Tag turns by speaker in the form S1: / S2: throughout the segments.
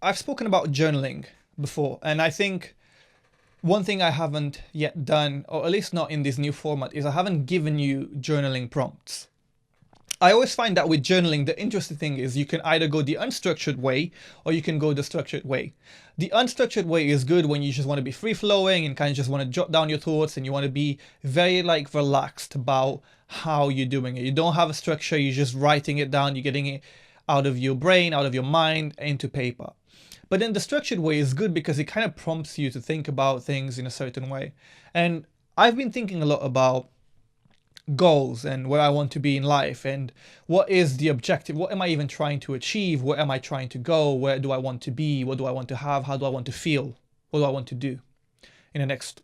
S1: I've spoken about journaling before, and I think one thing I haven't yet done, or at least not in this new format, is I haven't given you journaling prompts. I always find that with journaling, the interesting thing is you can either go the unstructured way or you can go the structured way. The unstructured way is good when you just want to be free flowing and kind of just want to jot down your thoughts and you want to be very like relaxed about how you're doing it. You don't have a structure, you're just writing it down, you're getting it out of your brain, out of your mind into paper. But then the structured way is good because it kind of prompts you to think about things in a certain way. And I've been thinking a lot about goals and where I want to be in life and what is the objective, what am I even trying to achieve, where am I trying to go, where do I want to be, what do I want to have, how do I want to feel, what do I want to do in the next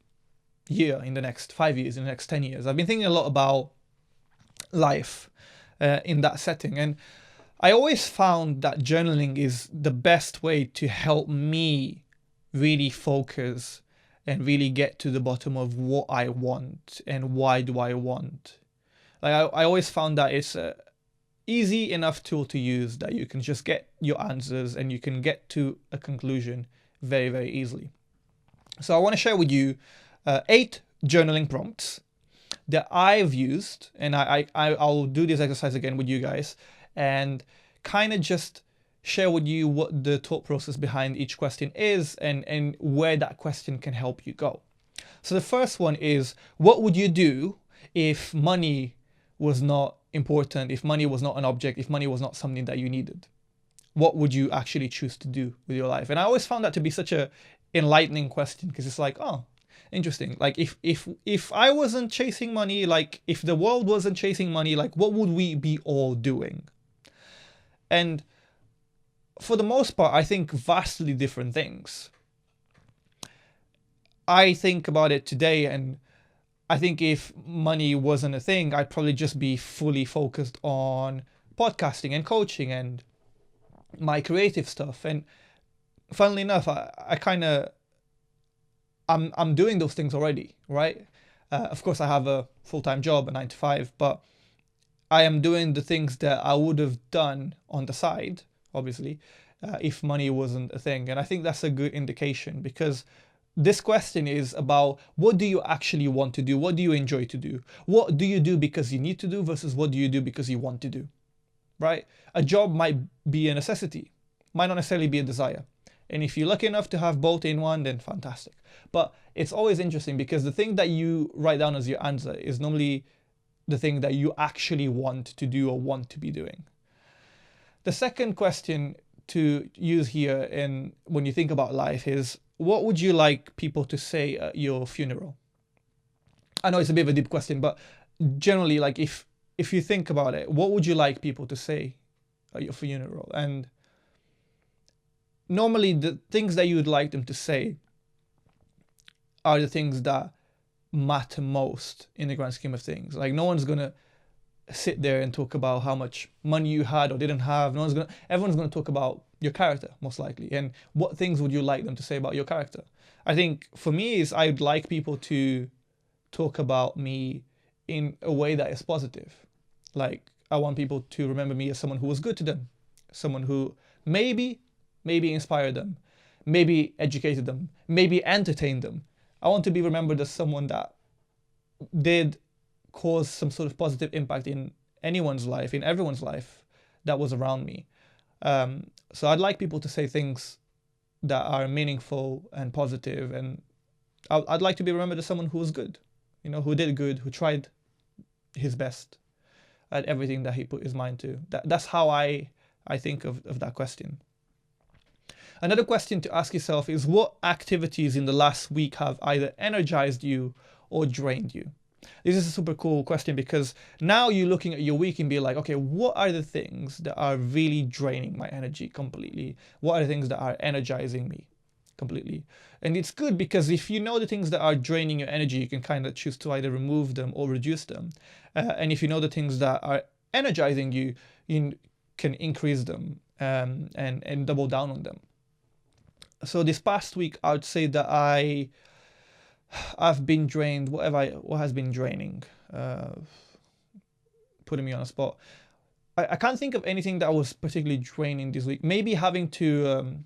S1: year, in the next 5 years, in the next 10 years. I've been thinking a lot about life in that setting, and I always found that journaling is the best way to help me really focus and really get to the bottom of what I want and why do I want. Like I always found that it's a easy enough tool to use that you can just get your answers and you can get to a conclusion very, very easily. So I want to share with you 8 journaling prompts that I've used, and I'll do this exercise again with you guys and kind of just share with you what the thought process behind each question is and where that question can help you go. So the first one is, what would you do if money was not important, if money was not an object, if money was not something that you needed? What would you actually choose to do with your life? And I always found that to be such a enlightening question because it's like, oh, interesting. Like if I wasn't chasing money, like if the world wasn't chasing money, like what would we be all doing? And for the most part, I think vastly different things. I think about it today, and I think if money wasn't a thing, I'd probably just be fully focused on podcasting and coaching and my creative stuff. And funnily enough, I'm doing those things already, right? Of course, I have a full-time job, a 9 to 5, but I am doing the things that I would have done on the side, obviously, if money wasn't a thing. And I think that's a good indication because this question is about what do you actually want to do? What do you enjoy to do? What do you do because you need to do versus what do you do because you want to do, right? A job might be a necessity, might not necessarily be a desire. And if you're lucky enough to have both in one, then fantastic. But it's always interesting because the thing that you write down as your answer is normally the thing that you actually want to do or want to be doing. The second question to use here in when you think about life is, what would you like people to say at your funeral? I know it's a bit of a deep question, but generally, like if you think about it, what would you like people to say at your funeral? And normally the things that you would like them to say are the things that matter most in the grand scheme of things. Like no one's gonna sit there and talk about how much money you had or didn't have. Everyone's gonna talk about your character most likely. And what things would you like them to say about your character? I think for me is I'd like people to talk about me in a way that is positive. Like I want people to remember me as someone who was good to them, someone who maybe inspired them, maybe educated them, maybe entertained them. I want to be remembered as someone that did cause some sort of positive impact in anyone's life, in everyone's life that was around me. So I'd like people to say things that are meaningful and positive, and I'd like to be remembered as someone who was good, who did good, who tried his best at everything that he put his mind to. That's how I think of that question. Another question to ask yourself is, what activities in the last week have either energized you or drained you? This is a super cool question because now you're looking at your week and be like, okay, what are the things that are really draining my energy completely? What are the things that are energizing me completely? And it's good because if you know the things that are draining your energy, you can kind of choose to either remove them or reduce them. And if you know the things that are energizing you, you can increase them and double down on them. So this past week, I would say that I've been drained. What has been draining? Putting me on a spot. I can't think of anything that was particularly draining this week. Maybe having to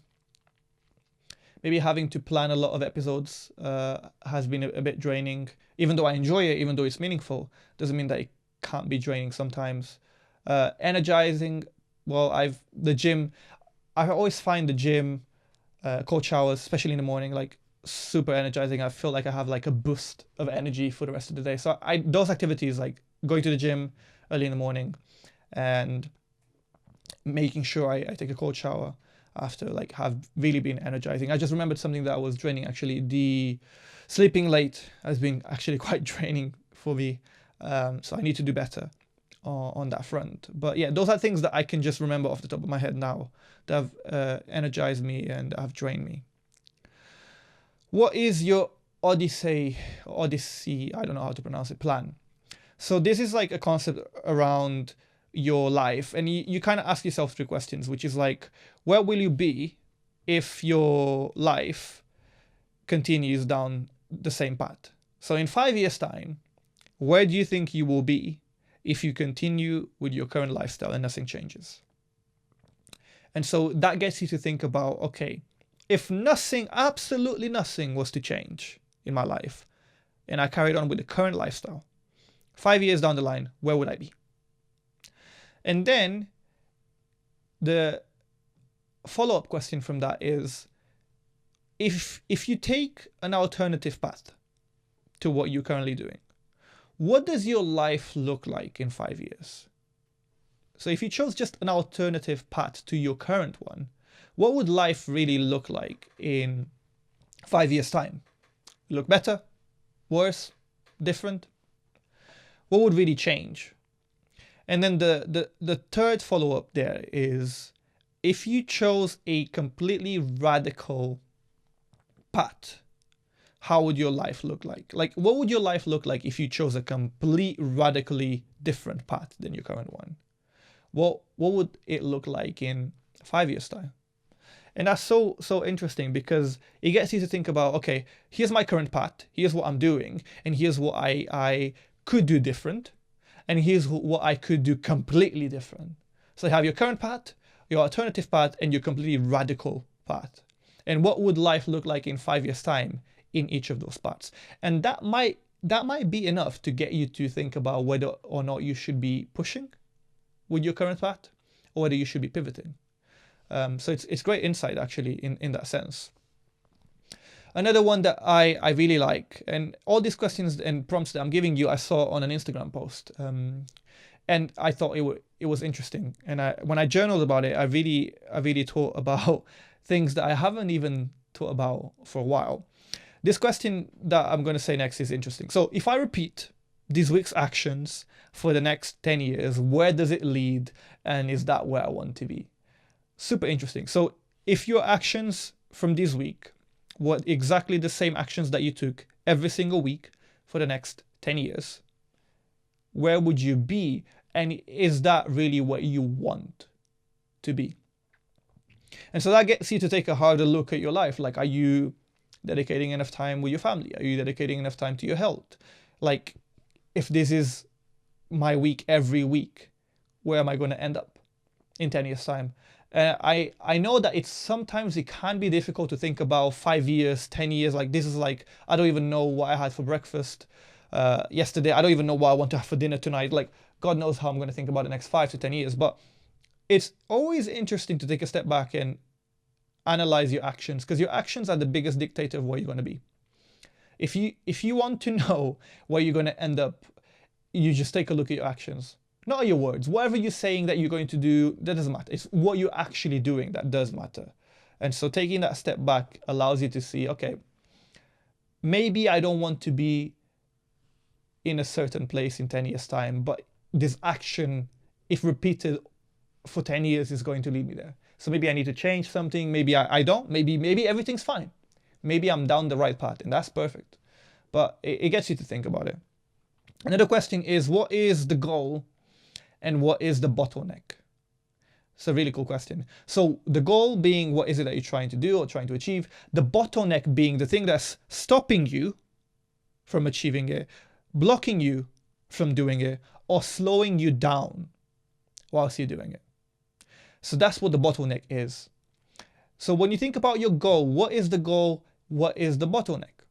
S1: plan a lot of episodes has been a bit draining. Even though I enjoy it, even though it's meaningful, doesn't mean that it can't be draining sometimes. Energizing. Well, the gym. I always find the gym, cold showers, especially in the morning, like super energizing. I feel like I have like a boost of energy for the rest of the day. So those activities, like going to the gym early in the morning and making sure I take a cold shower after, like, have really been energizing. I just remembered something that was draining actually. The sleeping late has been actually quite draining for me. So I need to do better on that front. But yeah, those are things that I can just remember off the top of my head now that have energized me and have drained me. What is your Odyssey, I don't know how to pronounce it, plan? So this is like a concept around your life, and you kind of ask yourself 3 questions, which is like, where will you be if your life continues down the same path? So in 5 years' time, where do you think you will be if you continue with your current lifestyle and nothing changes? And so that gets you to think about, okay, if nothing, absolutely nothing was to change in my life, and I carried on with the current lifestyle, 5 years down the line, where would I be? And then the follow-up question from that is, if you take an alternative path to what you're currently doing, what does your life look like in 5 years? So if you chose just an alternative path to your current one, what would life really look like in 5 years' time? Look better? Worse? Different? What would really change? And then the third follow-up there is, if you chose a completely radical path, how would your life look like? Like, what would your life look like if you chose a complete radically different path than your current one? What would it look like in 5 years' time? And that's so interesting, because it gets you to think about, okay, here's my current path, here's what I'm doing, and here's what I could do different, and here's what I could do completely different. So you have your current path, your alternative path, and your completely radical path. And what would life look like in 5 years' time in each of those paths? And that might be enough to get you to think about whether or not you should be pushing with your current path, or whether you should be pivoting. So it's great insight actually in that sense. Another one that I really like, and all these questions and prompts that I'm giving you, I saw on an Instagram post, and I thought it was interesting. And when I journaled about it, I really thought about things that I haven't even thought about for a while. This question that I'm going to say next is interesting. So if I repeat this week's actions for the next 10 years, where does it lead? And is that where I want to be? Super interesting. So if your actions from this week were exactly the same actions that you took every single week for the next 10 years, where would you be? And is that really what you want to be? And so that gets you to take a harder look at your life. Like, are you dedicating enough time with your family? Are you dedicating enough time to your health? Like, if this is my week every week, where am I going to end up in 10 years' time? I know that sometimes it can be difficult to think about 5 years, 10 years. Like, this is like, I don't even know what I had for breakfast yesterday. I don't even know what I want to have for dinner tonight. Like, God knows how I'm going to think about the next 5 to 10 years. But it's always interesting to take a step back and analyze your actions, because your actions are the biggest dictator of where you're going to be. If you want to know where you're going to end up, you just take a look at your actions. Not your words. Whatever you're saying that you're going to do, that doesn't matter. It's what you're actually doing that does matter. And so taking that step back allows you to see, okay, maybe I don't want to be in a certain place in 10 years' time, but this action, if repeated for 10 years, is going to lead me there. So maybe I need to change something. Maybe I don't. Maybe everything's fine. Maybe I'm down the right path, and that's perfect. But it gets you to think about it. Another question is, what is the goal and what is the bottleneck? It's a really cool question. So the goal being, what is it that you're trying to do or trying to achieve? The bottleneck being the thing that's stopping you from achieving it, blocking you from doing it, or slowing you down whilst you're doing it. So that's what the bottleneck is. So when you think about your goal, what is the goal? What is the bottleneck?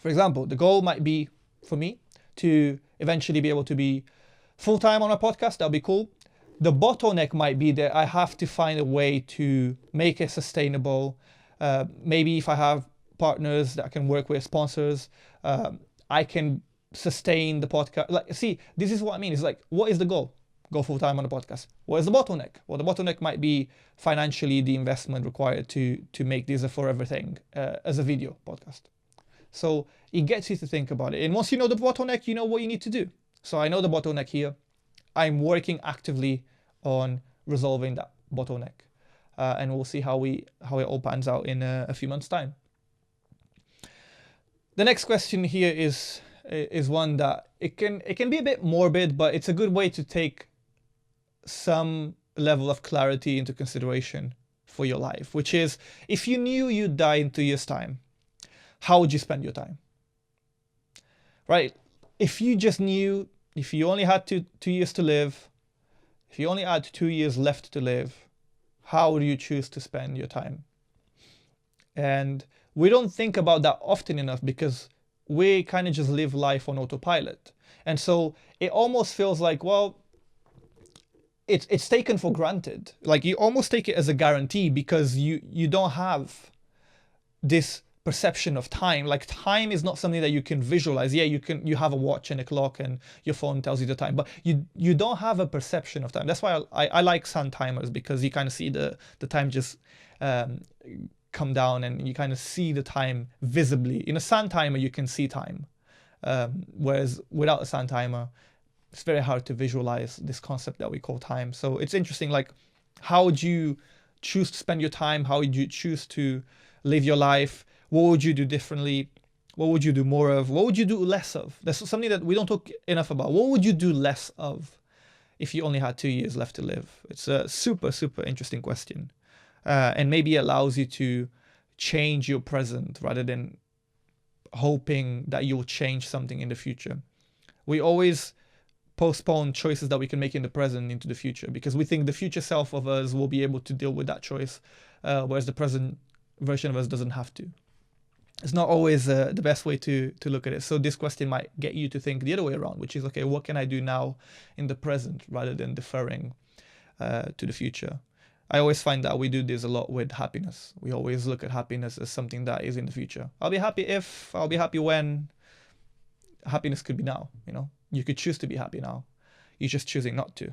S1: For example, the goal might be, for me, to eventually be able to be full-time on a podcast. That'll be cool. The bottleneck might be that I have to find a way to make it sustainable. Maybe if I have partners that I can work with, sponsors, I can sustain the podcast. Like, see, this is what I mean. It's like, what is the goal? Go full-time on a podcast. What is the bottleneck? Well, the bottleneck might be financially the investment required to make this a forever thing as a video podcast. So it gets you to think about it. And once you know the bottleneck, you know what you need to do. So I know the bottleneck here. I'm working actively on resolving that bottleneck. And we'll see how it all pans out in a few months' time. The next question here is one that it can be a bit morbid, but it's a good way to take some level of clarity into consideration for your life, which is, if you knew you'd die in 2 years' time, how would you spend your time? Right? If you just knew, if you only had two years to live, if you only had 2 years left to live, how would you choose to spend your time? And we don't think about that often enough because we kind of just live life on autopilot. And so it almost feels like, well, it's taken for granted. Like, you almost take it as a guarantee because you don't have this perception of time. Like, time is not something that you can visualize. Yeah, you have a watch and a clock and your phone tells you the time, but you don't have a perception of time. That's why I like sun timers, because you kind of see the time just come down and you kind of see the time visibly. In a sun timer, you can see time, whereas without a sun timer, it's very hard to visualize this concept that we call time. So it's interesting, like, how would you choose to spend your time? How would you choose to live your life? What would you do differently? What would you do more of? What would you do less of? That's something that we don't talk enough about. What would you do less of if you only had 2 years left to live? It's a super, super interesting question. And maybe it allows you to change your present rather than hoping that you'll change something in the future. We always postpone choices that we can make in the present into the future because we think the future self of us will be able to deal with that choice, whereas the present version of us doesn't have to. It's not always the best way to look at it. So this question might get you to think the other way around, which is, okay, what can I do now in the present rather than deferring to the future? I always find that we do this a lot with happiness. We always look at happiness as something that is in the future. I'll be happy if, I'll be happy when. Happiness could be now, you know. You could choose to be happy now. You're just choosing not to.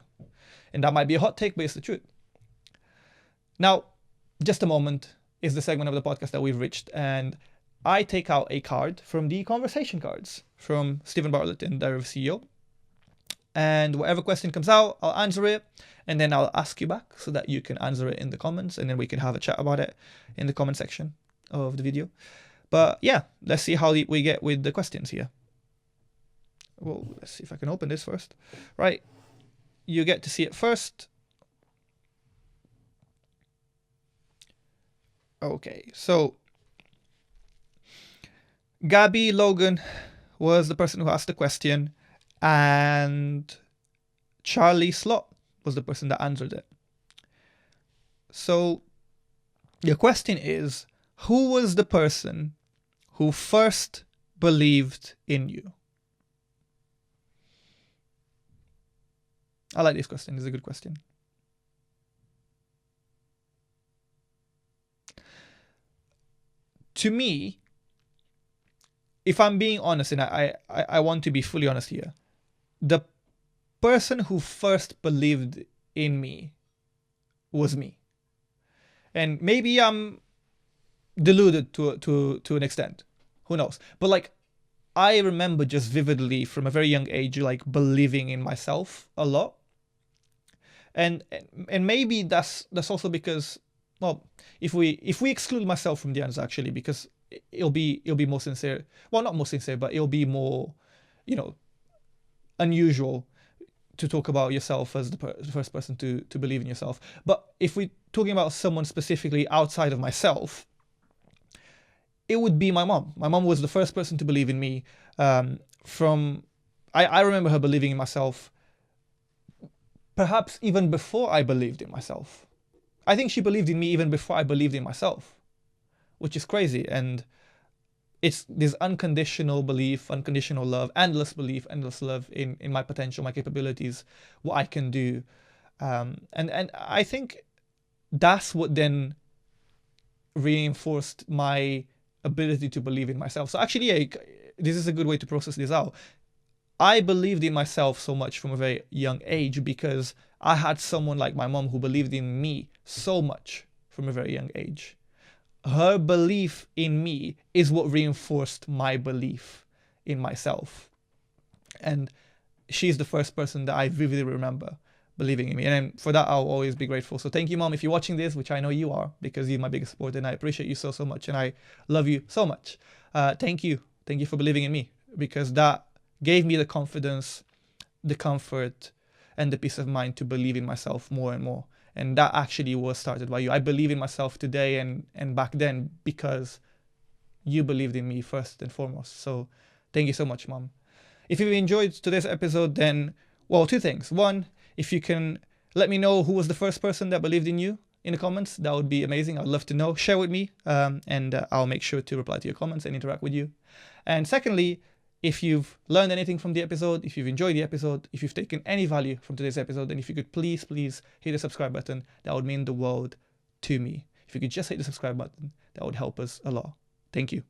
S1: And that might be a hot take, but it's the truth. Now, just a moment is the segment of the podcast that we've reached. And I take out a card from the conversation cards from Stephen Bartlett in Diary of a CEO. And whatever question comes out, I'll answer it. And then I'll ask you back so that you can answer it in the comments. And then we can have a chat about it in the comment section of the video. But yeah, let's see how we get with the questions here. Well, let's see if I can open this first. Right. You get to see it first. Okay, so Gabby Logan was the person who asked the question, and Charlie Slot was the person that answered it. So your question is, who was the person who first believed in you? I like this question. It's a good question. To me, if I'm being honest, and I want to be fully honest here, the person who first believed in me was me. And maybe I'm deluded to an extent. Who knows? But like, I remember just vividly from a very young age, like, believing in myself a lot. And maybe that's also because, well, if we exclude myself from the answer, actually, because it'll be more sincere. Well, not more sincere, but it'll be more, unusual to talk about yourself as the first person to believe in yourself. But if we're talking about someone specifically outside of myself, it would be my mom. My mom was the first person to believe in me. I remember her believing in myself perhaps even before I believed in myself. I think she believed in me even before I believed in myself, which is crazy. And it's this unconditional belief, unconditional love, endless belief, endless love in my potential, my capabilities, what I can do. And I think that's what then reinforced my ability to believe in myself. So actually, yeah, this is a good way to process this out. I believed in myself so much from a very young age because I had someone like my mom who believed in me so much from a very young age. Her belief in me is what reinforced my belief in myself. And she's the first person that I vividly remember believing in me. And for that, I'll always be grateful. So thank you, Mom, if you're watching this, which I know you are, because you're my biggest supporter, and I appreciate you so much, and I love you so much. Thank you. Thank you for believing in me, because that gave me the confidence, the comfort, and the peace of mind to believe in myself more and more. And that actually was started by you. I believe in myself today and back then because you believed in me first and foremost. So thank you so much, Mom. If you enjoyed today's episode, then, well, two things. One, if you can let me know who was the first person that believed in you in the comments, that would be amazing. I'd love to know. Share with me, and I'll make sure to reply to your comments and interact with you. And secondly, if you've learned anything from the episode, if you've enjoyed the episode, if you've taken any value from today's episode, then if you could please hit the subscribe button, that would mean the world to me. If you could just hit the subscribe button, that would help us a lot. Thank you.